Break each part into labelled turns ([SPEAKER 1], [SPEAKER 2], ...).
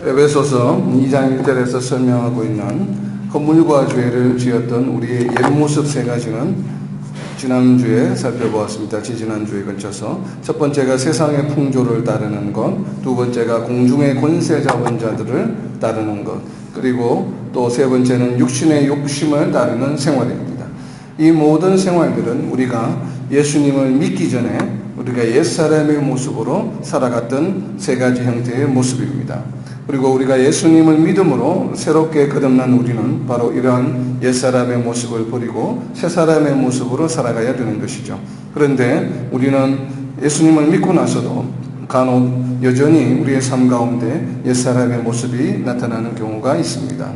[SPEAKER 1] 에베소서 2장 1절에서 설명하고 있는 허물과 죄를 지었던 우리의 옛 모습 세 가지는 지난주에 살펴보았습니다. 지지난주에 걸쳐서 첫 번째가 세상의 풍조를 따르는 것, 두 번째가 공중의 권세 잡은 자들을 따르는 것, 그리고 또 세 번째는 육신의 욕심을 따르는 생활입니다. 이 모든 생활들은 우리가 예수님을 믿기 전에 우리가 옛사람의 모습으로 살아갔던 세 가지 형태의 모습입니다. 그리고 우리가 예수님을 믿음으로 새롭게 거듭난 우리는 바로 이러한 옛사람의 모습을 버리고 새사람의 모습으로 살아가야 되는 것이죠. 그런데 우리는 예수님을 믿고 나서도 간혹 여전히 우리의 삶 가운데 옛사람의 모습이 나타나는 경우가 있습니다.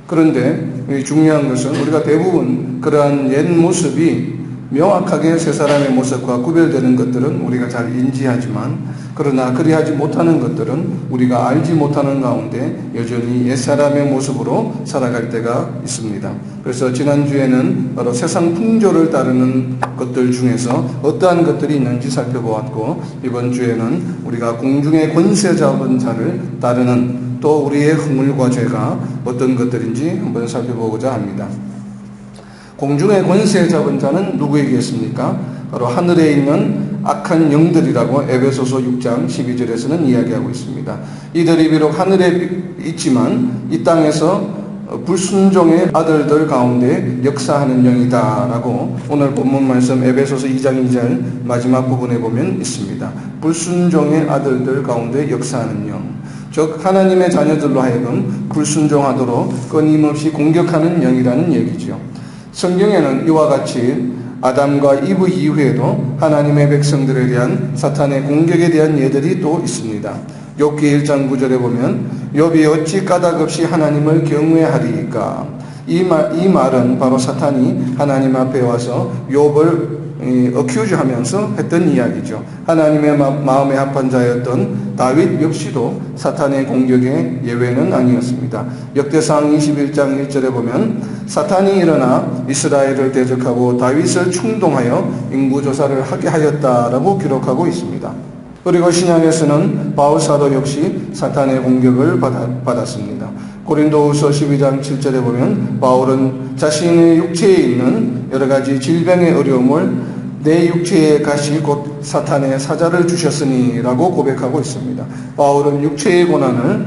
[SPEAKER 1] 그런데 중요한 것은 우리가 대부분 그러한 옛 모습이 명확하게 새 사람의 모습과 구별되는 것들은 우리가 잘 인지하지만, 그러나 그리하지 못하는 것들은 우리가 알지 못하는 가운데 여전히 옛 사람의 모습으로 살아갈 때가 있습니다. 그래서 지난주에는 바로 세상 풍조를 따르는 것들 중에서 어떠한 것들이 있는지 살펴보았고, 이번 주에는 우리가 공중의 권세 잡은 자를 따르는 또 우리의 허물과 죄가 어떤 것들인지 한번 살펴보고자 합니다. 공중의 권세 잡은 자는 누구이겠습니까? 바로 하늘에 있는 악한 영들이라고 에베소서 6장 12절에서는 이야기하고 있습니다. 이들이 비록 하늘에 있지만 이 땅에서 불순종의 아들들 가운데 역사하는 영이다라고 오늘 본문 말씀 에베소서 2장 2절 마지막 부분에 보면 있습니다. 불순종의 아들들 가운데 역사하는 영, 즉 하나님의 자녀들로 하여금 불순종하도록 끊임없이 공격하는 영이라는 얘기죠. 성경에는 이와 같이 아담과 이브 이후에도 하나님의 백성들에 대한 사탄의 공격에 대한 예들이 또 있습니다. 욥기 1장 9절에 보면 욥이 어찌 까닭없이 하나님을 경외하리이까. 이 말은 바로 사탄이 하나님 앞에 와서 욥을 어큐즈하면서 했던 이야기죠. 하나님의 마음에 합한 자였던 다윗 역시도 사탄의 공격의 예외는 아니었습니다. 역대상 21장 1절에 보면 사탄이 일어나 이스라엘을 대적하고 다윗을 충동하여 인구조사를 하게 하였다라고 기록하고 있습니다. 그리고 신약에서는 바울 사도 역시 사탄의 공격을 받았습니다. 고린도후서 12장 7절에 보면 바울은 자신의 육체에 있는 여러 가지 질병의 어려움을 내 육체의 가시 곧 사탄의 사자를 주셨으니 라고 고백하고 있습니다. 바울은 육체의 고난을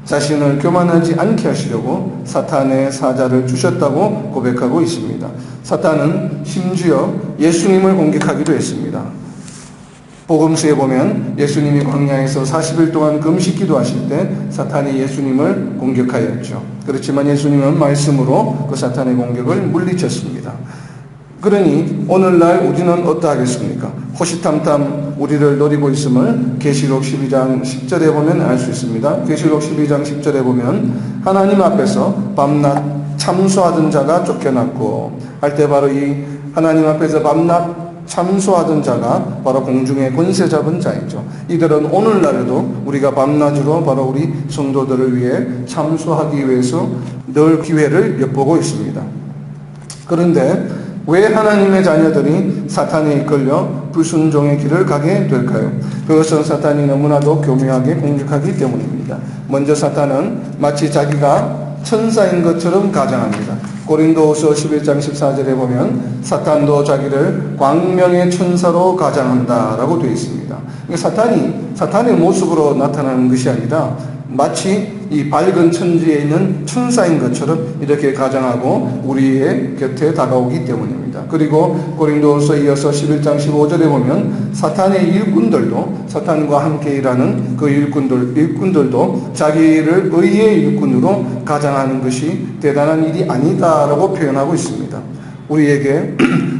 [SPEAKER 1] 자신을 교만하지 않게 하시려고 사탄의 사자를 주셨다고 고백하고 있습니다. 사탄은 심지어 예수님을 공격하기도 했습니다. 복음서에 보면 예수님이 광야에서 40일 동안 금식 기도하실 때 사탄이 예수님을 공격하였죠. 그렇지만 예수님은 말씀으로 그 사탄의 공격을 물리쳤습니다. 그러니 오늘날 우리는 어떠하겠습니까? 호시탐탐 우리를 노리고 있음을 계시록 12장 10절에 보면 알 수 있습니다. 계시록 12장 10절에 보면 하나님 앞에서 밤낮 참소하던 자가 쫓겨났고 할 때 바로 이 하나님 앞에서 밤낮 참소하던 자가 바로 공중의 권세 잡은 자이죠. 이들은 오늘날에도 우리가 밤낮으로 바로 우리 성도들을 위해 참소하기 위해서 늘 기회를 엿보고 있습니다. 그런데 왜 하나님의 자녀들이 사탄에 이끌려 불순종의 길을 가게 될까요? 그것은 사탄이 너무나도 교묘하게 공격하기 때문입니다. 먼저 사탄은 마치 자기가 천사인 것처럼 가장합니다. 고린도후서 11장 14절에 보면 사탄도 자기를 광명의 천사로 가장한다라고 되어 있습니다. 사탄의 모습으로 나타나는 것이 아니라 마치 이 밝은 천지에 있는 천사인 것처럼 이렇게 가장하고 우리의 곁에 다가오기 때문입니다. 그리고 고린도후서 이어서 11장 15절에 보면 사탄의 일꾼들도 사탄과 함께 일하는 그 일꾼들도 자기를 의의 일꾼으로 가장하는 것이 대단한 일이 아니다라고 표현하고 있습니다. 우리에게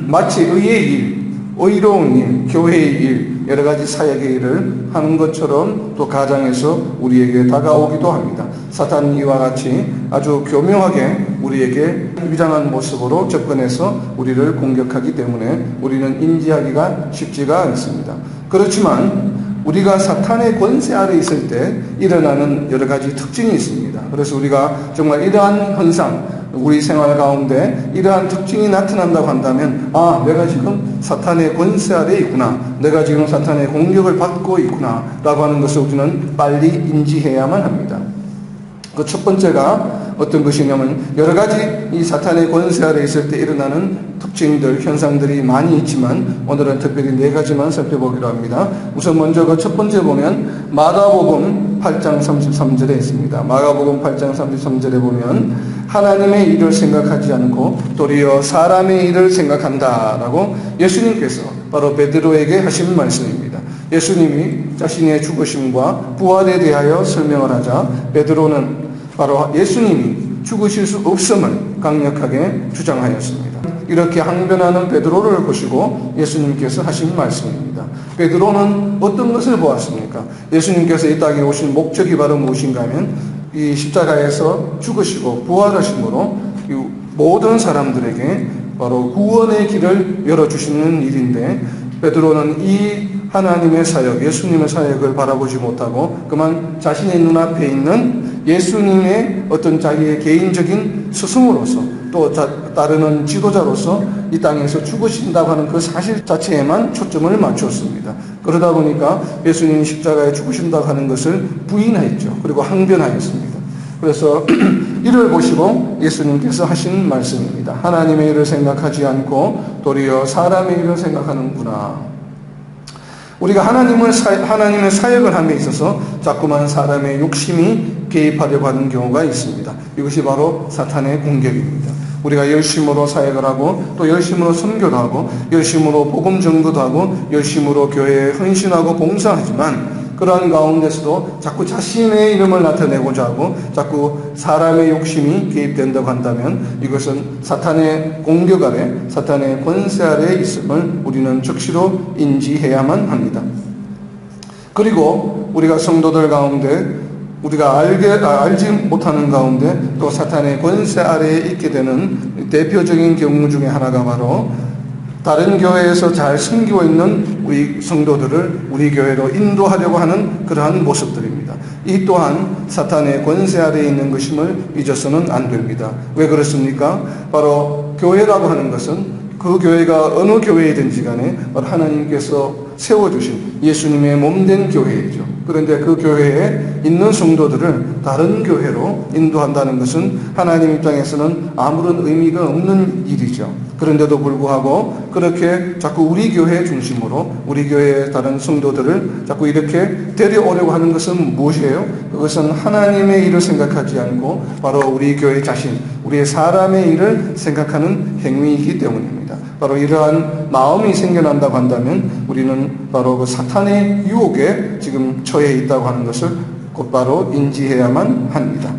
[SPEAKER 1] 마치 의의 일, 의로운 일, 교회의 일, 여러 가지 사역의 일을 하는 것처럼 또 가장해서 우리에게 다가오기도 합니다. 사탄은 이와 같이 아주 교묘하게 우리에게 위장한 모습으로 접근해서 우리를 공격하기 때문에 우리는 인지하기가 쉽지가 않습니다. 그렇지만 우리가 사탄의 권세 아래 있을 때 일어나는 여러 가지 특징이 있습니다. 그래서 우리가 정말 이러한 현상, 우리 생활 가운데 이러한 특징이 나타난다고 한다면 내가 지금 사탄의 권세 아래 있구나, 내가 지금 사탄의 공격을 받고 있구나 라고 하는 것을 우리는 빨리 인지해야만 합니다. 그 첫 번째가 어떤 것이냐면 여러 가지 이 사탄의 권세 아래 있을 때 일어나는 특징들, 현상들이 많이 있지만 오늘은 특별히 4가지만 살펴보기로 합니다. 우선 먼저 그 첫 번째 보면 마가복음 8장 33절에 있습니다. 마가복음 8장 33절에 보면 하나님의 일을 생각하지 않고 도리어 사람의 일을 생각한다라고 예수님께서 바로 베드로에게 하신 말씀입니다. 예수님이 자신의 죽으심과 부활에 대하여 설명을 하자 베드로는 바로 예수님이 죽으실 수 없음을 강력하게 주장하였습니다. 이렇게 항변하는 베드로를 보시고 예수님께서 하신 말씀입니다. 베드로는 어떤 것을 보았습니까? 예수님께서 이 땅에 오신 목적이 바로 무엇인가 하면 이 십자가에서 죽으시고 부활하심으로 이 모든 사람들에게 바로 구원의 길을 열어주시는 일인데 베드로는 이 하나님의 사역, 예수님의 사역을 바라보지 못하고 그만 자신의 눈앞에 있는 예수님의 어떤 자기의 개인적인 스승으로서 또 따르는 지도자로서 이 땅에서 죽으신다고 하는 그 사실 자체에만 초점을 맞추었습니다. 그러다 보니까 예수님이 십자가에 죽으신다고 하는 것을 부인했죠. 그리고 항변하였습니다. 그래서 이를 보시고 예수님께서 하신 말씀입니다. 하나님의 일을 생각하지 않고 도리어 사람의 일을 생각하는구나. 우리가 하나님의 사역을 함에 있어서 자꾸만 사람의 욕심이 개입하려고 하는 경우가 있습니다. 이것이 바로 사탄의 공격입니다. 우리가 열심으로 사역을 하고 또 열심으로 선교도 하고 열심으로 복음 전도도 하고 열심으로 교회에 헌신하고 봉사하지만 그러한 가운데서도 자꾸 자신의 이름을 나타내고자 하고 자꾸 사람의 욕심이 개입된다고 한다면 이것은 사탄의 공격 아래 사탄의 권세 아래에 있음을 우리는 적시로 인지해야만 합니다. 그리고 우리가 성도들 가운데 우리가 알지 못하는 가운데 또 사탄의 권세 아래에 있게 되는 대표적인 경우 중에 하나가 바로 다른 교회에서 잘 섬기고 있는 우리 성도들을 우리 교회로 인도하려고 하는 그러한 모습들입니다. 이 또한 사탄의 권세 아래에 있는 것임을 잊어서는 안 됩니다. 왜 그렇습니까? 바로 교회라고 하는 것은 그 교회가 어느 교회이든지 간에 하나님께서 세워주신 예수님의 몸된 교회이죠. 그런데 그 교회에 있는 성도들을 다른 교회로 인도한다는 것은 하나님 입장에서는 아무런 의미가 없는 일이죠. 그런데도 불구하고 그렇게 자꾸 우리 교회 중심으로 우리 교회의 다른 성도들을 자꾸 이렇게 데려오려고 하는 것은 무엇이에요? 그것은 하나님의 일을 생각하지 않고 바로 우리 교회 자신, 우리의 사람의 일을 생각하는 행위이기 때문입니다. 바로 이러한 마음이 생겨난다고 한다면 우리는 바로 그 사탄의 유혹에 지금 처해 있다고 하는 것을 곧바로 인지해야만 합니다.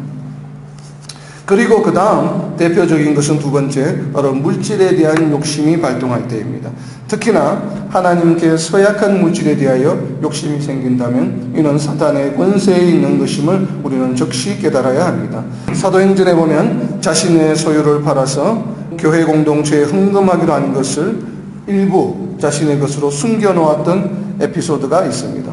[SPEAKER 1] 그리고 그 다음 대표적인 것은 두 번째, 바로 물질에 대한 욕심이 발동할 때입니다. 특히나 하나님께 서약한 물질에 대하여 욕심이 생긴다면 이는 사탄의 권세에 있는 것임을 우리는 적시 깨달아야 합니다. 사도행전에 보면 자신의 소유를 팔아서 교회 공동체에 헌금하기로 한 것을 일부 자신의 것으로 숨겨놓았던 에피소드가 있습니다.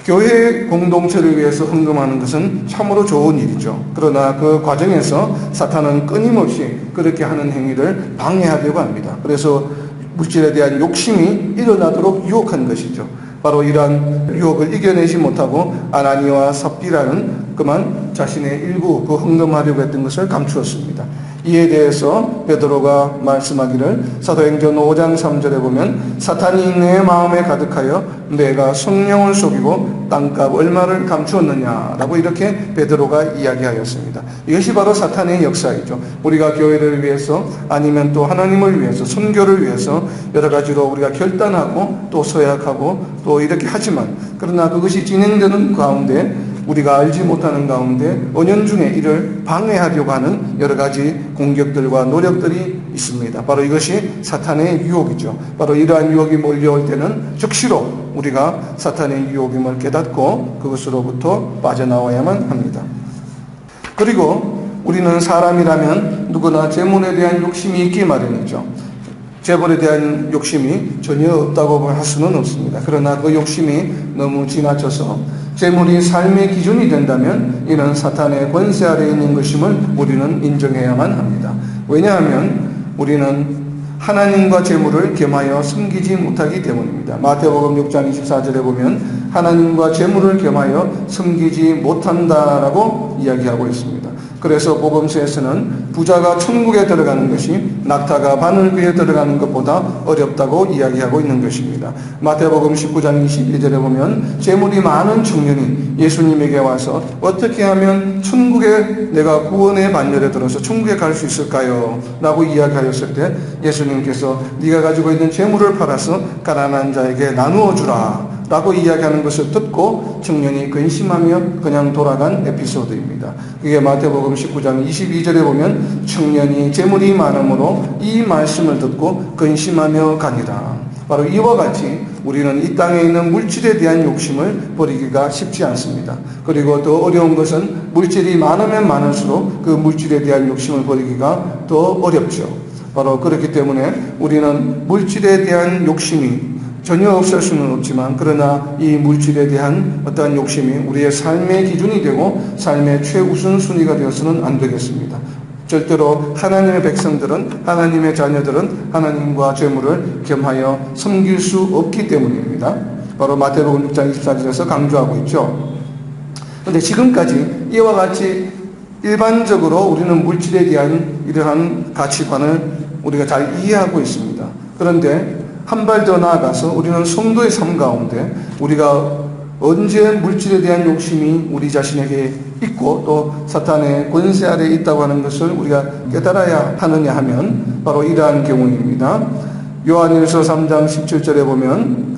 [SPEAKER 1] 교회 공동체를 위해서 헌금하는 것은 참으로 좋은 일이죠. 그러나 그 과정에서 사탄은 끊임없이 그렇게 하는 행위를 방해하려고 합니다. 그래서 물질에 대한 욕심이 일어나도록 유혹한 것이죠. 바로 이러한 유혹을 이겨내지 못하고 아나니와 삽비라는 그만 자신의 일부 그 헌금하려고 했던 것을 감추었습니다. 이에 대해서 베드로가 말씀하기를 사도행전 5장 3절에 보면 사탄이 내 마음에 가득하여 내가 성령을 속이고 땅값 얼마를 감추었느냐라고 이렇게 베드로가 이야기하였습니다. 이것이 바로 사탄의 역사이죠. 우리가 교회를 위해서 아니면 또 하나님을 위해서 선교를 위해서 여러 가지로 우리가 결단하고 또 서약하고 또 이렇게 하지만 그러나 그것이 진행되는 가운데 우리가 알지 못하는 가운데 은연중에 이를 방해하려고 하는 여러 가지 공격들과 노력들이 있습니다. 바로 이것이 사탄의 유혹이죠. 바로 이러한 유혹이 몰려올 때는 즉시로 우리가 사탄의 유혹임을 깨닫고 그것으로부터 빠져나와야만 합니다. 그리고 우리는 사람이라면 누구나 재물에 대한 욕심이 있기 마련이죠. 재물에 대한 욕심이 전혀 없다고 할 수는 없습니다. 그러나 그 욕심이 너무 지나쳐서 재물이 삶의 기준이 된다면 이는 사탄의 권세 아래에 있는 것임을 우리는 인정해야만 합니다. 왜냐하면 우리는 하나님과 재물을 겸하여 섬기지 못하기 때문입니다. 마태복음 6장 24절에 보면 하나님과 재물을 겸하여 섬기지 못한다라고 이야기하고 있습니다. 그래서 복음서에서는 부자가 천국에 들어가는 것이 낙타가 바늘 위에 들어가는 것보다 어렵다고 이야기하고 있는 것입니다. 마태복음 19장 22절에 보면 재물이 많은 청년이 예수님에게 와서 어떻게 하면 천국에 내가 구원의 반열에 들어서 천국에 갈 수 있을까요? 라고 이야기하였을 때 예수님께서 네가 가지고 있는 재물을 팔아서 가난한 자에게 나누어 주라 라고 이야기하는 것을 듣고 청년이 근심하며 그냥 돌아간 에피소드입니다. 그게 마태복음 19장 22절에 보면 청년이 재물이 많으므로 이 말씀을 듣고 근심하며 가니라. 바로 이와 같이 우리는 이 땅에 있는 물질에 대한 욕심을 버리기가 쉽지 않습니다. 그리고 더 어려운 것은 물질이 많으면 많을수록 그 물질에 대한 욕심을 버리기가 더 어렵죠. 바로 그렇기 때문에 우리는 물질에 대한 욕심이 전혀 없을 수는 없지만 그러나 이 물질에 대한 어떠한 욕심이 우리의 삶의 기준이 되고 삶의 최우선순위가 되어서는 안 되겠습니다. 절대로 하나님의 백성들은 하나님의 자녀들은 하나님과 재물을 겸하여 섬길 수 없기 때문입니다. 바로 마태복음 6장 24절에서 강조하고 있죠. 그런데 지금까지 이와 같이 일반적으로 우리는 물질에 대한 이러한 가치관을 우리가 잘 이해하고 있습니다. 그런데 한 발 더 나아가서 우리는 성도의 삶 가운데 우리가 언제 물질에 대한 욕심이 우리 자신에게 있고 또 사탄의 권세 아래에 있다고 하는 것을 우리가 깨달아야 하느냐 하면 바로 이러한 경우입니다. 요한일서 3장 17절에 보면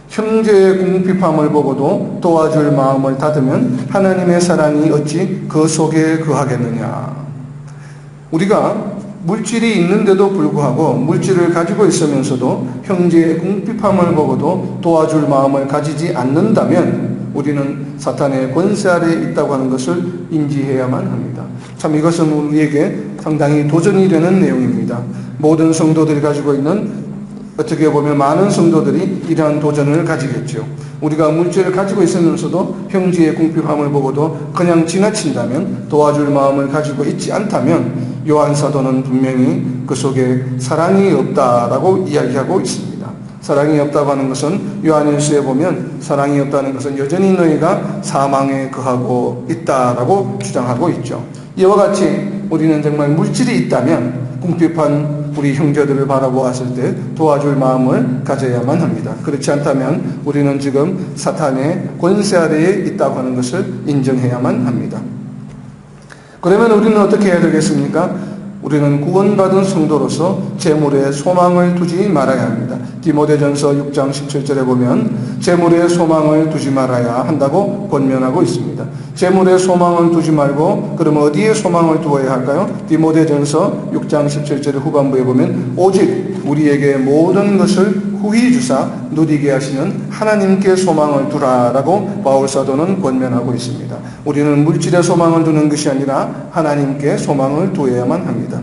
[SPEAKER 1] 형제의 궁핍함을 보고도 도와줄 마음을 닫으면 하나님의 사랑이 어찌 그 속에 거하겠느냐. 우리가 물질이 있는데도 불구하고 물질을 가지고 있으면서도 형제의 궁핍함을 보고도 도와줄 마음을 가지지 않는다면 우리는 사탄의 권세 아래에 있다고 하는 것을 인지해야만 합니다. 참 이것은 우리에게 상당히 도전이 되는 내용입니다. 모든 성도들이 가지고 있는 어떻게 보면 많은 성도들이 이러한 도전을 가지겠죠. 우리가 물질을 가지고 있으면서도 형제의 궁핍함을 보고도 그냥 지나친다면 도와줄 마음을 가지고 있지 않다면 요한 사도는 분명히 그 속에 사랑이 없다라고 이야기하고 있습니다. 사랑이 없다고 하는 것은 요한일서에 보면 사랑이 없다는 것은 여전히 너희가 사망에 거하고 있다라고 주장하고 있죠. 이와 같이 우리는 정말 물질이 있다면 궁핍한 우리 형제들을 바라보았을 때 도와줄 마음을 가져야만 합니다. 그렇지 않다면 우리는 지금 사탄의 권세 아래에 있다고 하는 것을 인정해야만 합니다. 그러면 우리는 어떻게 해야 되겠습니까? 우리는 구원받은 성도로서 재물에 소망을 두지 말아야 합니다. 디모데전서 6장 17절에 보면 재물에 소망을 두지 말아야 한다고 권면하고 있습니다. 재물에 소망을 두지 말고 그럼 어디에 소망을 두어야 할까요? 디모데전서 6장 17절의 후반부에 보면 오직 우리에게 모든 것을 후히 주사 누리게 하시는 하나님께 소망을 두라라고 바울사도는 권면하고 있습니다. 우리는 물질에 소망을 두는 것이 아니라 하나님께 소망을 두어야만 합니다.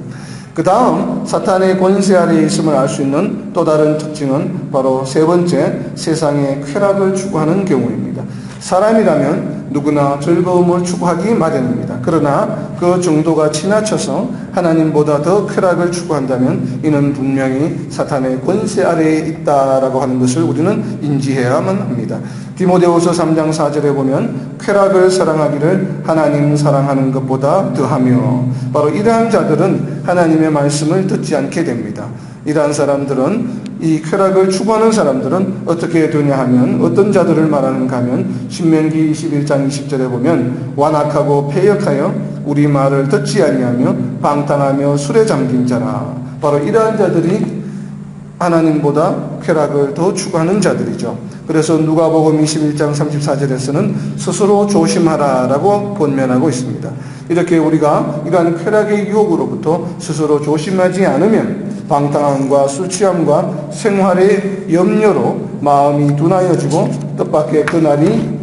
[SPEAKER 1] 그 다음 사탄의 권세 아래에 있음을 알 수 있는 또 다른 특징은 바로 세 번째, 세상의 쾌락을 추구하는 경우입니다. 사람이라면 누구나 즐거움을 추구하기 마련입니다. 그러나 그 정도가 지나쳐서 하나님보다 더 쾌락을 추구한다면 이는 분명히 사탄의 권세 아래에 있다라고 하는 것을 우리는 인지해야만 합니다. 디모데후서 3장 4절에 보면 쾌락을 사랑하기를 하나님 사랑하는 것보다 더하며 바로 이러한 자들은 하나님의 말씀을 듣지 않게 됩니다. 이러한 사람들은 이 쾌락을 추구하는 사람들은 어떻게 되냐 하면 어떤 자들을 말하는가 하면 신명기 21장 20절에 보면 완악하고 패역하여 우리 말을 듣지 아니하며 방탕하며 술에 잠긴 자라. 바로 이러한 자들이 하나님보다 쾌락을 더 추구하는 자들이죠. 그래서 누가복음 21장 34절에서는 스스로 조심하라라고 권면하고 있습니다. 이렇게 우리가 이러한 쾌락의 유혹으로부터 스스로 조심하지 않으면 방탕함과 술취함과 생활의 염려로 마음이 둔하여지고 뜻밖의 그날이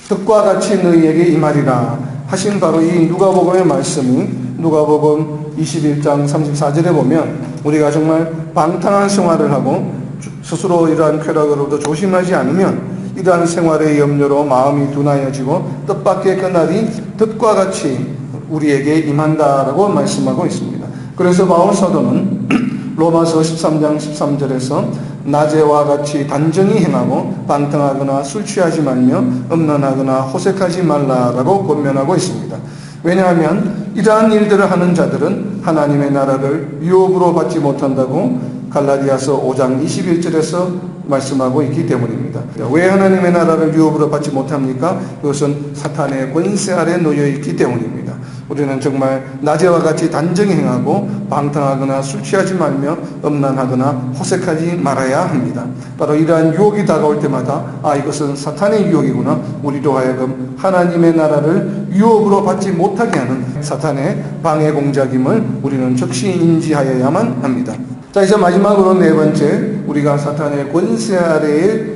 [SPEAKER 1] 뜻과 같이 너희에게 임하리라 하신 바로 이 누가복음의 말씀이 누가복음 21장 34절에 보면 우리가 정말 방탕한 생활을 하고 스스로 이러한 쾌락으로부터 조심하지 않으면 이러한 생활의 염려로 마음이 둔하여지고 뜻밖의 그날이 뜻과 같이 우리에게 임한다라고 말씀하고 있습니다. 그래서 바울 사도는 로마서 13장 13절에서 낮에와 같이 단정히 행하고 방탕하거나 술 취하지 말며 음란하거나 호색하지 말라라고 권면하고 있습니다. 왜냐하면 이러한 일들을 하는 자들은 하나님의 나라를 유업으로 받지 못한다고 갈라디아서 5장 21절에서 말씀하고 있기 때문입니다. 왜 하나님의 나라를 유업으로 받지 못합니까? 그것은 사탄의 권세 아래 놓여 있기 때문입니다. 우리는 정말 낮에와 같이 단정히 행하고 방탕하거나 술 취하지 말며 음란하거나 호색하지 말아야 합니다. 바로 이러한 유혹이 다가올 때마다 이것은 사탄의 유혹이구나. 우리로 하여금 하나님의 나라를 유혹으로 받지 못하게 하는 사탄의 방해 공작임을 우리는 적시 인지하여야만 합니다. 자, 이제 마지막으로 네 번째, 우리가 사탄의 권세 아래에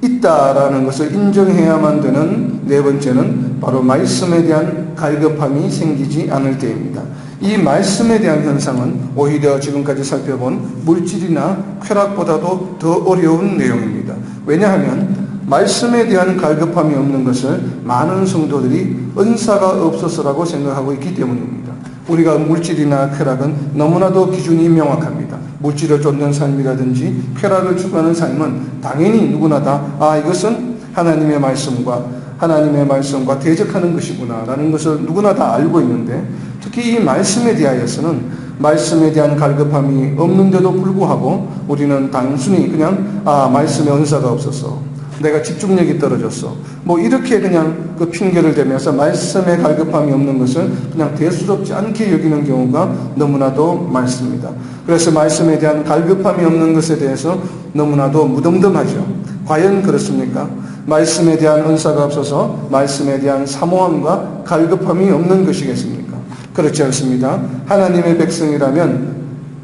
[SPEAKER 1] 있다라는 것을 인정해야만 되는 네 번째는 바로 말씀에 대한 갈급함이 생기지 않을 때입니다. 이 말씀에 대한 현상은 오히려 지금까지 살펴본 물질이나 쾌락보다도 더 어려운 내용입니다. 왜냐하면 말씀에 대한 갈급함이 없는 것을 많은 성도들이 은사가 없어서라고 생각하고 있기 때문입니다. 우리가 물질이나 쾌락은 너무나도 기준이 명확합니다. 물질을 쫓는 삶이라든지 쾌락을 추구하는 삶은 당연히 누구나 다 이것은 하나님의 말씀과 대적하는 것이구나 라는 것을 누구나 다 알고 있는데, 특히 이 말씀에 대하여서는 말씀에 대한 갈급함이 없는데도 불구하고 우리는 단순히 그냥 말씀에 은사가 없어서, 내가 집중력이 떨어졌어, 이렇게 그냥 그 핑계를 대면서 말씀에 갈급함이 없는 것을 그냥 대수롭지 않게 여기는 경우가 너무나도 많습니다. 그래서 말씀에 대한 갈급함이 없는 것에 대해서 너무나도 무덤덤하죠. 과연 그렇습니까? 말씀에 대한 은사가 없어서 말씀에 대한 사모함과 갈급함이 없는 것이겠습니까? 그렇지 않습니다. 하나님의 백성이라면,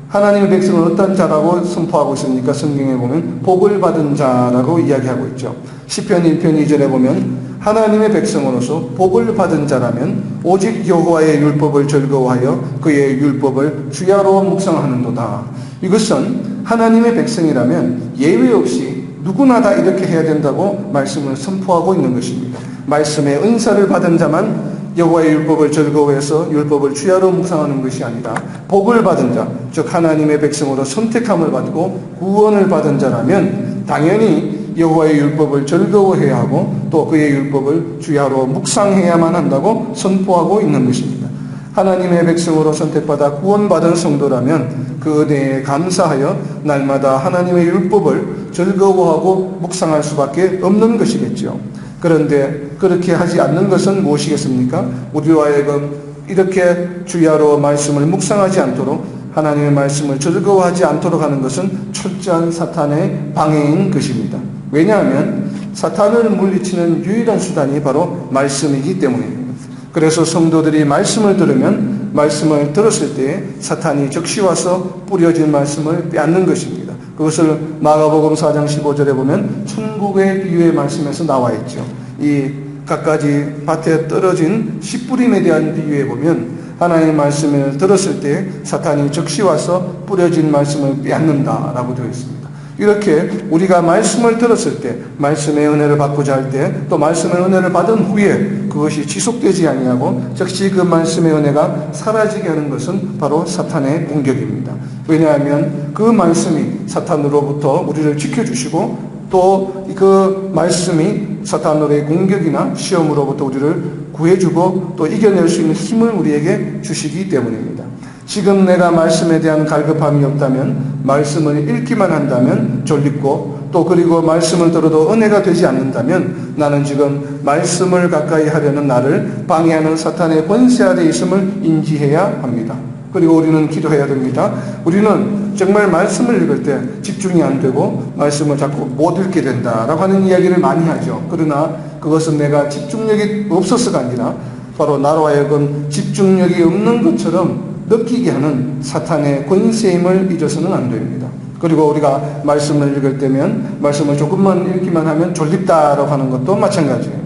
[SPEAKER 1] 하나님의 백성은 어떤 자라고 선포하고 있습니까? 성경에 보면 복을 받은 자라고 이야기하고 있죠. 시편 1편 2절에 보면 하나님의 백성으로서 복을 받은 자라면 오직 여호와의 율법을 즐거워하여 그의 율법을 주야로 묵상하는도다. 이것은 하나님의 백성이라면 예외 없이 누구나 다 이렇게 해야 된다고 말씀을 선포하고 있는 것입니다. 말씀의 은사를 받은 자만 여호와의 율법을 즐거워해서 율법을 주야로 묵상하는 것이 아니라 복을 받은 자, 즉 하나님의 백성으로 선택함을 받고 구원을 받은 자라면 당연히 여호와의 율법을 즐거워해야 하고 또 그의 율법을 주야로 묵상해야만 한다고 선포하고 있는 것입니다. 하나님의 백성으로 선택받아 구원받은 성도라면 그 은혜에 감사하여 날마다 하나님의 율법을 즐거워하고 묵상할 수밖에 없는 것이겠죠. 그런데 그렇게 하지 않는 것은 무엇이겠습니까? 우리로 하여금 이렇게 주야로 말씀을 묵상하지 않도록, 하나님의 말씀을 즐거워하지 않도록 하는 것은 철저한 사탄의 방해인 것입니다. 왜냐하면 사탄을 물리치는 유일한 수단이 바로 말씀이기 때문입니다. 그래서 성도들이 말씀을 들으면 말씀을 들었을 때 사탄이 즉시 와서 뿌려진 말씀을 빼앗는 것입니다. 그것을 마가복음 4장 15절에 보면 천국의 비유의 말씀에서 나와 있죠. 이 갖가지 밭에 떨어진 씨뿌림에 대한 비유에 보면 하나님의 말씀을 들었을 때 사탄이 즉시 와서 뿌려진 말씀을 빼앗는다라고 되어 있습니다. 이렇게 우리가 말씀을 들었을 때, 말씀의 은혜를 받고자 할 때, 또 말씀의 은혜를 받은 후에 그것이 지속되지 아니하고 즉시 그 말씀의 은혜가 사라지게 하는 것은 바로 사탄의 공격입니다. 왜냐하면 그 말씀이 사탄으로부터 우리를 지켜주시고 또 그 말씀이 사탄으로의 공격이나 시험으로부터 우리를 구해주고 또 이겨낼 수 있는 힘을 우리에게 주시기 때문입니다. 지금 내가 말씀에 대한 갈급함이 없다면, 말씀을 읽기만 한다면 졸립고, 또 그리고 말씀을 들어도 은혜가 되지 않는다면 나는 지금 말씀을 가까이 하려는 나를 방해하는 사탄의 권세 아래 있음을 인지해야 합니다. 그리고 우리는 기도해야 됩니다. 우리는 정말 말씀을 읽을 때 집중이 안 되고 말씀을 자꾸 못 읽게 된다라고 하는 이야기를 많이 하죠. 그러나 그것은 내가 집중력이 없어서가 아니라 바로 나로 하여금 집중력이 없는 것처럼 느끼게 하는 사탄의 권세임을 잊어서는 안 됩니다. 그리고 우리가 말씀을 읽을 때면 말씀을 조금만 읽기만 하면 졸립다라고 하는 것도 마찬가지예요.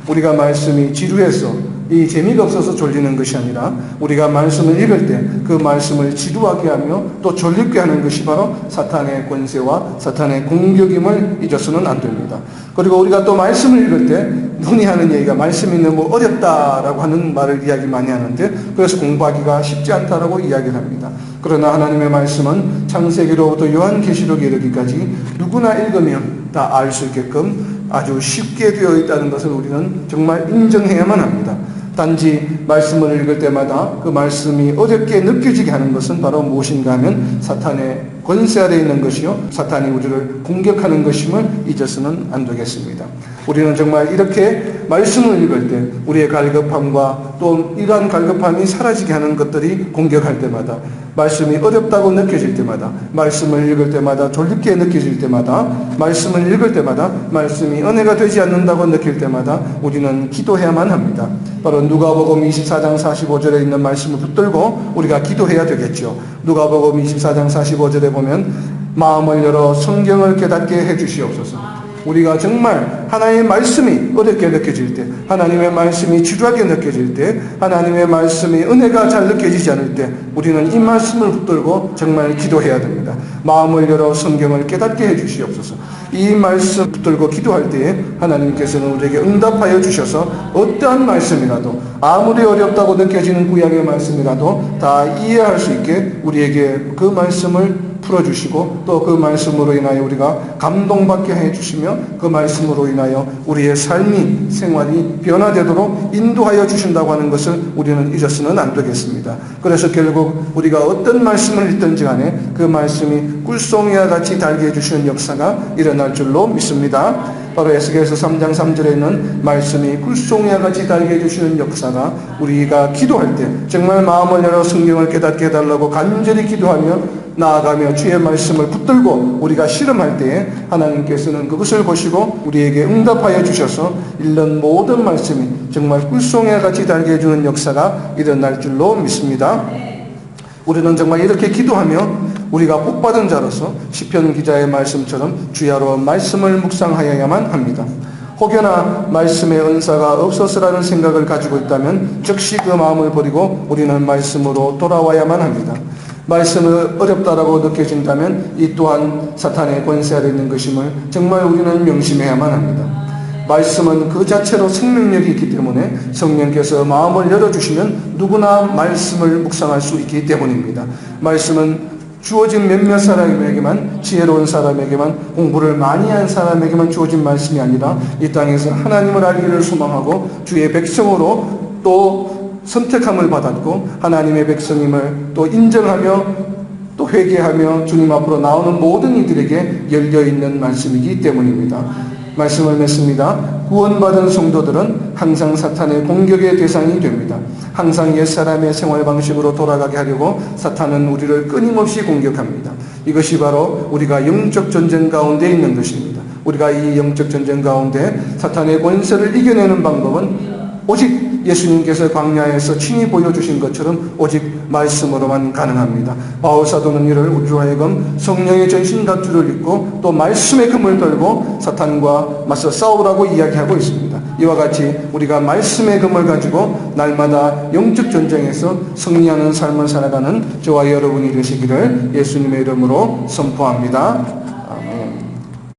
[SPEAKER 1] 우리가 말씀이 지루해서 이 재미가 없어서 졸리는 것이 아니라 우리가 말씀을 읽을 때 그 말씀을 지루하게 하며 또 졸립게 하는 것이 바로 사탄의 권세와 사탄의 공격임을 잊어서는 안 됩니다. 그리고 우리가 또 말씀을 읽을 때 흔히 하는 얘기가 말씀이 너무 어렵다라고 하는 말을 이야기 많이 하는데 그래서 공부하기가 쉽지 않다라고 이야기를 합니다. 그러나 하나님의 말씀은 창세기로부터 요한계시록에 이르기까지 누구나 읽으면 다 알 수 있게끔 아주 쉽게 되어 있다는 것을 우리는 정말 인정해야만 합니다. 단지 말씀을 읽을 때마다 그 말씀이 어렵게 느껴지게 하는 것은 바로 무엇인가 하면 사탄의 권세 아래에 있는 것이요 사탄이 우리를 공격하는 것임을 잊어서는 안 되겠습니다. 우리는 정말 이렇게 말씀을 읽을 때 우리의 갈급함과 또 이러한 갈급함이 사라지게 하는 것들이 공격할 때마다 말씀이 어렵다고 느껴질 때마다 말씀을 읽을 때마다 졸립게 느껴질 때마다 말씀을 읽을 때마다 말씀이 은혜가 되지 않는다고 느낄 때마다 우리는 기도해야만 합니다. 바로 누가복음 24장 45절에 있는 말씀을 붙들고 우리가 기도해야 되겠죠. 누가복음 24장 45절에 보면 마음을 열어 성경을 깨닫게 해주시옵소서. 우리가 정말 하나님의 말씀이 어렵게 느껴질 때, 하나님의 말씀이 지루하게 느껴질 때, 하나님의 말씀이 은혜가 잘 느껴지지 않을 때 우리는 이 말씀을 붙들고 정말 기도해야 됩니다. 마음을 열어 성경을 깨닫게 해주시옵소서. 이 말씀 붙들고 기도할 때에 하나님께서는 우리에게 응답하여 주셔서 어떠한 말씀이라도 아무리 어렵다고 느껴지는 구약의 말씀이라도 다 이해할 수 있게 우리에게 그 말씀을 풀어주시고 또 그 말씀으로 인하여 우리가 감동받게 해주시며 그 말씀으로 인하여 우리의 삶이 생활이 변화되도록 인도하여 주신다고 하는 것을 우리는 잊어서는 안 되겠습니다. 그래서 결국 우리가 어떤 말씀을 읽든지 간에 그 말씀이 꿀송이와 같이 달게 해주시는 역사가 일어날 줄로 믿습니다. 바로 에스겔서 3장 3절에 있는 말씀이 꿀송이와 같이 달게 해주시는 역사가 우리가 기도할 때 정말 마음을 열어 성경을 깨닫게 해달라고 간절히 기도하며 나아가며 주의 말씀을 붙들고 우리가 실험할 때에 하나님께서는 그것을 보시고 우리에게 응답하여 주셔서 읽는 모든 말씀이 정말 꿀송이와 같이 달게 해주는 역사가 일어날 줄로 믿습니다. 우리는 정말 이렇게 기도하며 우리가 복받은 자로서 시편 기자의 말씀처럼 주야로 말씀을 묵상하여야만 합니다. 혹여나 말씀의 은사가 없어서라는 생각을 가지고 있다면 즉시 그 마음을 버리고 우리는 말씀으로 돌아와야만 합니다. 말씀을 어렵다라고 느껴진다면 이 또한 사탄의 권세 아래 있는 것임을 정말 우리는 명심해야만 합니다. 말씀은 그 자체로 생명력이 있기 때문에 성령께서 마음을 열어주시면 누구나 말씀을 묵상할 수 있기 때문입니다. 말씀은 주어진 몇몇 사람에게만, 지혜로운 사람에게만, 공부를 많이 한 사람에게만 주어진 말씀이 아니라 이 땅에서 하나님을 알기를 소망하고 주의 백성으로 또 선택함을 받았고 하나님의 백성임을 또 인정하며 또 회개하며 주님 앞으로 나오는 모든 이들에게 열려있는 말씀이기 때문입니다. 말씀을 맺습니다. 구원받은 성도들은 항상 사탄의 공격의 대상이 됩니다. 항상 옛사람의 생활 방식으로 돌아가게 하려고 사탄은 우리를 끊임없이 공격합니다. 이것이 바로 우리가 영적 전쟁 가운데 있는 것입니다. 우리가 이 영적 전쟁 가운데 사탄의 권세를 이겨내는 방법은 오직 예수님께서 광야에서 친히 보여주신 것처럼 오직 말씀으로만 가능합니다. 바울 사도는 이를 우리로 하여금 성령의 전신갑주를 입고 또 말씀의 금을 들고 사탄과 맞서 싸우라고 이야기하고 있습니다. 이와 같이 우리가 말씀의 금을 가지고 날마다 영적 전쟁에서 승리하는 삶을 살아가는 저와 여러분이 되시기를 예수님의 이름으로 선포합니다.